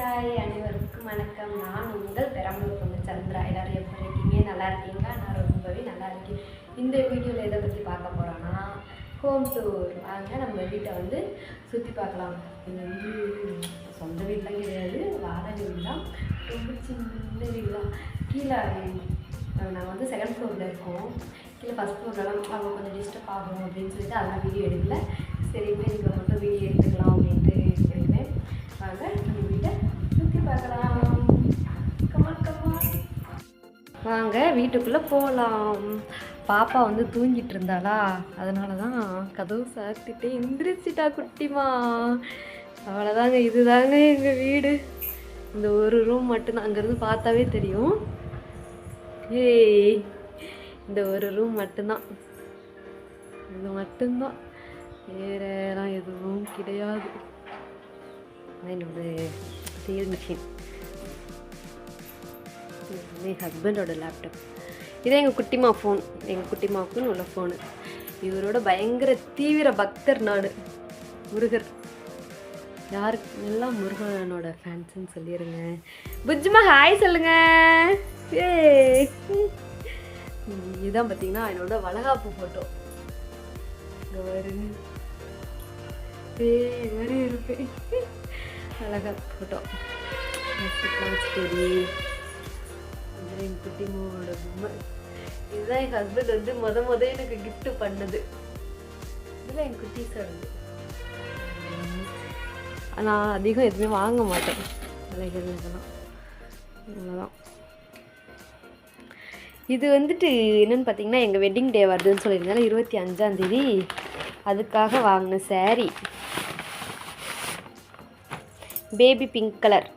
Hi அனைவருக்கும் வணக்கம். நான் உங்கள் பெரம்பலூர் பொண்ணு சந்திரா. எல்லாரும் எப்படி இருக்கீங்க? நல்லா இருக்கீங்களா? நான் ரொம்பவே நல்லா இருக்கேன். இந்த வீடியோவில் எதை பற்றி பார்க்க போகிறோன்னா ஹோம் டூர். வாங்க நம்ம வீட்டை வந்து சுற்றி பார்க்கலாம். இது வந்து சொந்த வீடெலாம் கிடையாது, வாடகை வீடு தான். ரொம்ப சின்ன வீடு தான். கீழே நாங்கள் வந்து செகண்ட் ஃப்ளோரில் இருக்கோம். கீழே ஃபஸ்ட் ஃப்ளோர்லாம் அவங்க கொஞ்சம் டிஸ்டர்ப் ஆகும் அப்படின்னு சொல்லிட்டு அதெல்லாம் வீடியோ எடுக்கல. சரி இப்போ இங்கே மட்டும் வீடியோ எடுத்துக்கலாம் அப்படின்ட்டு இருக்கிறேன். வாங்க நம்ம வீட்டை சுற்றி பார்க்கலாம். வாங்க வீட்டுக்குள்ளே போகலாம். பாப்பா வந்து தூங்கிட்டு இருந்தாளா, அதனால தான் கதவு சாத்திட்டு எந்திரிச்சிட்டா குட்டிமா. அவ்வளோதாங்க, இதுதாங்க எங்கள் வீடு. இந்த ஒரு ரூம் மட்டும்தான், அங்கேருந்து பார்த்தாவே தெரியும். ஏய், இந்த ஒரு ரூம் மட்டும்தான், இது மட்டும்தான், வேறெல்லாம் எதுவும் கிடையாது. என்னோட சேல் மிஷின், என் ஹஸ்பண்டோட லேப்டாப். இதே எங்கள் குட்டிமா ஃபோன், எங்கள் குட்டிமாவுக்குன்னு உள்ள ஃபோனு. இவரோட பயங்கர தீவிர பக்தர் நான். முருகர், யாருக்கு எல்லாம் முருகனோட ஃபேன்ஸுன்னு சொல்லிடுங்க. புஜ்மா ஹாய் சொல்லுங்க. ஏ இதுதான் பார்த்தீங்கன்னா என்னோட வளகாப்பு ஃபோட்டோ. இங்கே வருங்க, மாதிரி இருப்பேன். வளகாப்பு ஃபோட்டோ, ஸ்டோரி. என் குட்டிமாவோட பொம்மை. இதுதான் என் ஹஸ்பண்ட் வந்து எனக்கு கிஃப்ட் பண்ணது. இதெல்லாம் என் குட்டீஸாக இருந்து. நான் அதிகம் எதுவுமே வாங்க மாட்டேன், விலைகள் இதெல்லாம். அவ்வளோதான். இது வந்துட்டு என்னென்னு பார்த்தீங்கன்னா எங்கள் வெட்டிங் டே வருதுன்னு சொல்லியிருந்தாலும் 25ஆம் தேதி அதுக்காக வாங்கின சாரீ. பேபி பிங்க் கலர்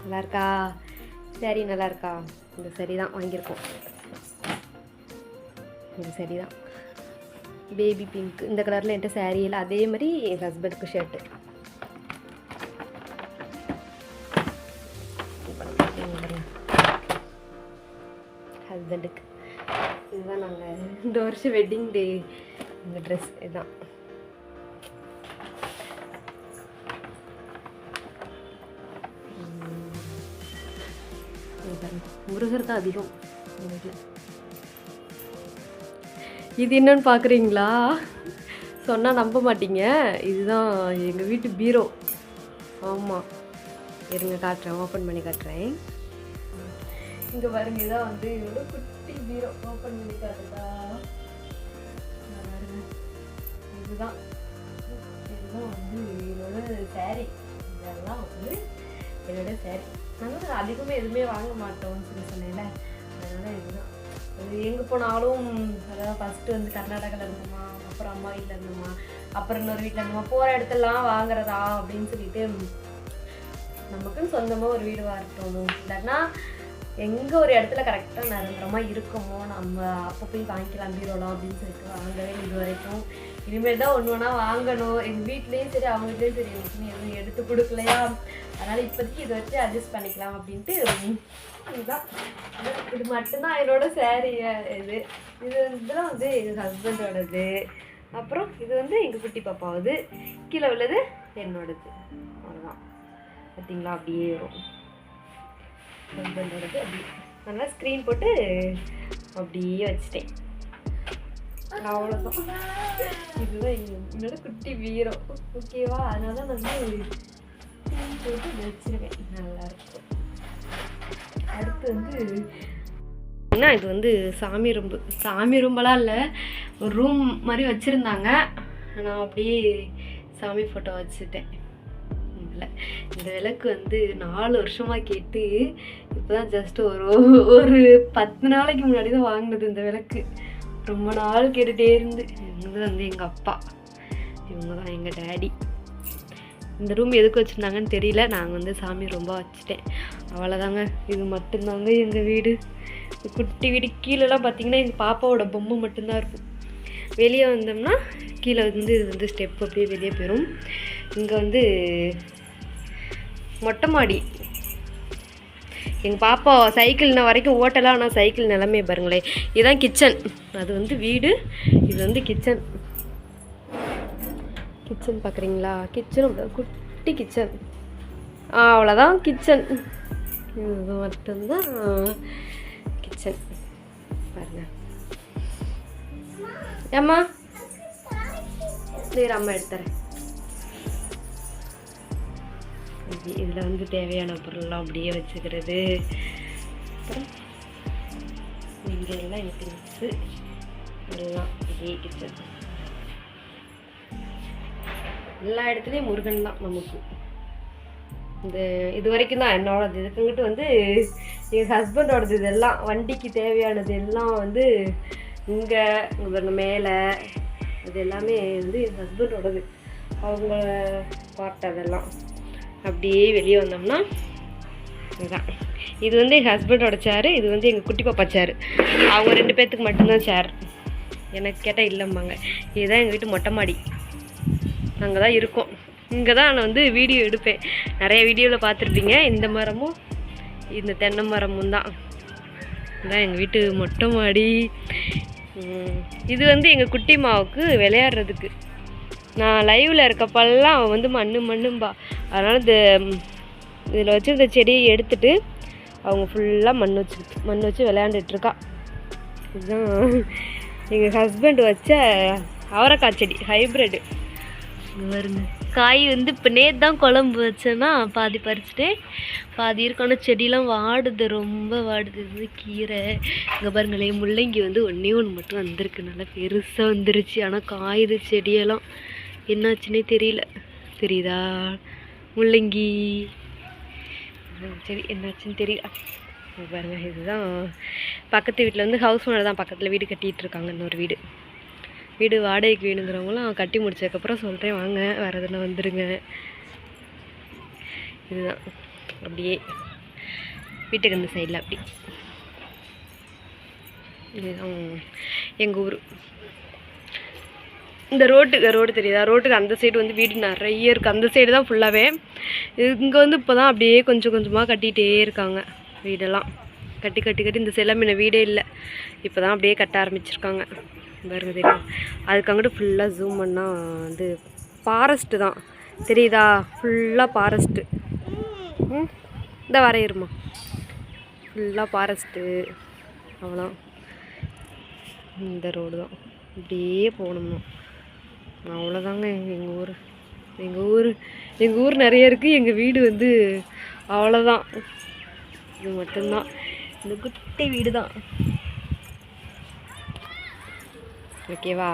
நல்லா இருக்கா? சாரீ நல்லா இருக்கா? இந்த சாரீ தான் வாங்கியிருக்கோம். இந்த சாரீ தான் பேபி பிங்க். இந்த கலரில் என்கிட்ட சாரீ இல்லை. அதே மாதிரி என் ஹஸ்பண்டுக்கு ஷர்ட்டு. ஹஸ்பண்டுக்கு இதுதான் நாங்கள் இந்த வருஷம் வெட்டிங் டே இந்த ட்ரெஸ். இதுதான் முருகர் தான் அதிகம் வீட்டில். இது என்னன்னு பார்க்குறீங்களா? சொன்னால் நம்ப மாட்டீங்க. இதுதான் எங்கள் வீட்டு பீரோ. ஆமாம், இருங்க காட்டுறேன், ஓப்பன் பண்ணி காட்டுறேன். இங்கே பாருங்க, இதான் வந்து என்னோட குட்டி பீரோ. ஓப்பன் பண்ணி காட்டுதா? இதுதான் வந்து என்னோட சாரீ. இதெல்லாம் வந்து என்னோட சாரீ. நாங்கள் அதிகமாக எதுவுமே வாங்க மாட்டோம்னு சொன்னேன்ல, அதனால் இதுதான். அது எங்கே போனாலும், அதாவது ஃபஸ்ட்டு வந்து கர்நாடகாவில் இருந்தோமா, அப்புறம் அம்மா வீட்டில் இருந்தோமா, அப்புறம் இன்னொரு வீட்டில் இருந்தோமா, போகிற இடத்துலலாம் வாங்குறதா அப்படின்னு சொல்லிட்டு நமக்குன்னு சொந்தமாக ஒரு வீடு வாங்கணும். இல்லைன்னா எங்கே ஒரு இடத்துல கரெக்டாக நிரந்தரமாக இருக்கமோ நம்ம அப்போ போய் வாங்கிக்கலாம் பீரோலாம் அப்படின்னு சொல்லிட்டு வாங்கவே இது வரைக்கும். இனிமேல் தான் ஒன்று ஒன்றா வாங்கணும். எங்கள் வீட்லேயும் சரி அவங்க வீட்லேயும் சரி எனக்கு எதுவும் எடுத்து கொடுக்கலையா, அதனால் இப்போதைக்கு இதை வச்சு அட்ஜஸ்ட் பண்ணிக்கலாம் அப்படின்ட்டு. இதுதான், இது மட்டும்தான் என்னோட சாரீ. இதெல்லாம் வந்து எங்கள் ஹஸ்பண்டோடது. அப்புறம் இது வந்து எங்கள் குட்டி பாப்பாவது. கீழே உள்ளது என்னோடது. அவ்வளோதான். பார்த்தீங்களா, அப்படியே வரும் ஹஸ்பண்டோடது. அப்படி நல்லா ஸ்க்ரீன் போட்டு அப்படியே வச்சுட்டேன். அவ்வளோதான். இதுதான் என்னோட குட்டி பீரோ. ஓகேவா? அதனால தான் நான் வந்து ஸ்க்ரீன் போட்டு வச்சுருவேன். நல்லாயிருக்கும். அடுத்து வந்து என்ன, இது வந்து சாமி ரூம்பு. சாமி ரூம்பெல்லாம் இல்லை, ஒரு ரூம் மாதிரி வச்சுருந்தாங்க. நான் அப்படியே சாமி ஃபோட்டோ வச்சுட்டேன். இல்லை, இந்த விளக்கு வந்து 4 வருஷமாக கேட்டு இப்போ தான் ஜஸ்ட் ஒரு 10 நாளைக்கு முன்னாடி தான் வாங்கினது இந்த விளக்கு. ரொம்ப நாள் கேட்டுகிட்டே இருந்து. இது வந்து எங்கள் அப்பா, இவங்க தான் எங்கள் டேடி. இந்த ரூம் எதுக்கு வச்சுருந்தாங்கன்னு தெரியல. நாங்கள் வந்து சாமி ரொம்ப வச்சுட்டேன். அவ்வளோதாங்க, இது மட்டும்தாங்க எங்கள் வீடு. குட்டி வீடு. கீழெல்லாம் பார்த்தீங்கன்னா எங்கள் பாப்பாவோட பொம்மை மட்டும்தான் இருக்கும். வெளியே வந்தோம்னா கீழே வந்து இது வந்து ஸ்டெப் அப்படியே வெளியே போயிடும். இங்கே வந்து மொட்டை மாடி. எங்கள் பாப்பா சைக்கிள் இன்ன வரைக்கும் ஓட்டலாம், ஆனால் சைக்கிள் நிலமே பாருங்களேன். இதுதான் கிச்சன். அது வந்து வீடு, இது வந்து கிச்சன். கிச்சன் பார்க்குறீங்களா? கிச்சன் குட்டி கிச்சன். அவ்வளோதான் கிச்சன். இது மட்டும்தான் கிச்சன். பாருங்க ஏம்மா சரி அம்மா எடுத்துறேன். இதில் வந்து தேவையான பொருள்லாம் அப்படியே வச்சுக்கிறது. அப்புறம் இங்கே எல்லாம் எங்கள் திங்ஸு எல்லாம் அப்படியே கிச்சன். எல்லா இடத்துலையும் முருகன் தான் நமக்கு. இது வரைக்கும் தான் என்னோடது. இதுக்குங்கிட்டு வந்து எங்கள் ஹஸ்பண்டோடது இதெல்லாம் வண்டிக்கு தேவையானது எல்லாம் வந்து இங்கே மேலே இது எல்லாமே வந்து என் ஹஸ்பண்டோடது. அவங்க பார்ட் அதெல்லாம். அப்படியே வெளியே வந்தோம்னா இதுதான். இது வந்து எங்கள் ஹஸ்பண்டோட சேரு, இது வந்து எங்கள் குட்டி பாப்பா சேரு. அவங்க 2 பேர்த்துக்கு மட்டும்தான் சேர். எனக்கு கேட்டால் இல்லைம்பாங்க. இதுதான் எங்கள் வீட்டு மொட்டை மாடி. அங்கே தான் இருக்கோம். இங்கே தான் நான் வந்து வீடியோ எடுப்பேன். நிறைய வீடியோவில் பார்த்துருப்பீங்க. இந்த மரமும் இந்த தென்னை மரமும் தான். இதுதான் எங்கள் வீட்டு மொட்டை மாடி. இது வந்து எங்கள் குட்டி மாவுக்கு விளையாடுறதுக்கு. நான் லைவில் இருக்கப்பெல்லாம் அவன் வந்து மண்ணும்பா. அதனால் இதில் வச்சு இந்த செடியை எடுத்துட்டு அவங்க ஃபுல்லாக மண் வச்சு விளையாண்டுட்ருக்கா. இதுதான் எங்கள் ஹஸ்பண்ட் வச்ச அவரைக்காய் செடி ஹைப்ரிட்டு. வருங்க காய் வந்து இப்போ நேற்று தான் குழம்பு வச்சேன்னா பாதி பறிச்சுட்டு பாதி இருக்கான செடியெலாம் வாடுது, ரொம்ப வாடுது. இது கீரை. இங்கே பாருங்களேன், முள்ளங்கி வந்து ஒன்றே மட்டும் வந்திருக்கு. நல்லா பெருசாக வந்துருச்சு. ஆனால் காயுது செடியெல்லாம். என்னாச்சுன்னே தெரியல. தெரியுதா முள்ளங்கி சரி என்னாச்சுன்னு தெரியல. பாருங்க இதுதான் பக்கத்து வீட்டில் வந்து ஹவுஸ் ஓனர் தான் பக்கத்தில் வீடு கட்டிகிட்டு இருக்காங்க. இன்னொரு வீடு வாடகைக்கு வேணுங்கிறவங்களாம் கட்டி முடிச்சதுக்கப்புறம் சொல்கிறேன் வாங்க, வேறு எதுனா வந்துடுங்க. இதுதான் அப்படியே வீட்டுக்கு அந்த சைடில் அப்படி. இதுதான் எங்கள் ஊர். இந்த ரோடு தெரியுதா? ரோட்டுக்கு அந்த சைடு வந்து வீடு நிறைய இருக்குது. அந்த சைடு தான் ஃபுல்லாகவே. இங்கே வந்து இப்போ தான் அப்படியே கொஞ்சம் கொஞ்சமாக கட்டிகிட்டே இருக்காங்க வீடெல்லாம். கட்டி இந்த செல்லமின வீடே இல்லை. இப்போ தான் அப்படியே கட்ட ஆரம்பிச்சிருக்காங்க. பாருங்க தெரியும். அதுக்கு அங்கிட்டு ஃபுல்லாக ஜூம் பண்ணால் வந்து ஃபாரஸ்ட்டு தான் தெரியுதா? ஃபுல்லாக ஃபாரஸ்ட்டு. இந்த வரையிருமா ஃபுல்லாக ஃபாரஸ்ட்டு. அவ்வளோ இந்த ரோடு தான் இப்படியே போகணும்னா அவ்வளோதாங்க. எங்கள் ஊர் நிறைய இருக்குது. எங்கள் வீடு வந்து அவ்வளோதான். இது மட்டும்தான். இந்த குட்டி வீடு தான். ஓகேவா?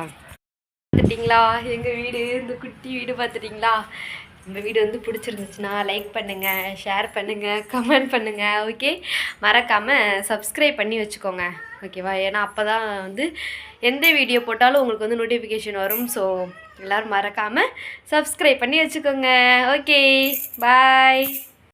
பார்த்துட்டிங்களா எங்கள் வீடு? இந்த குட்டி வீடு பார்த்துட்டிங்களா? இந்த வீடு வந்து பிடிச்சிருந்துச்சுன்னா லைக் பண்ணுங்கள், ஷேர் பண்ணுங்கள், கமெண்ட் பண்ணுங்கள். ஓகே, மறக்காமல் சப்ஸ்கிரைப் பண்ணி வச்சுக்கோங்க. ஓகேவா? ஏன்னா அப்போ தான் வந்து எந்த வீடியோ போட்டாலும் உங்களுக்கு வந்து நோட்டிஃபிகேஷன் வரும். ஸோ எல்லோரும் மறக்காமல் சப்ஸ்கிரைப் பண்ணி வச்சுக்கோங்க. ஓகே, பாய்.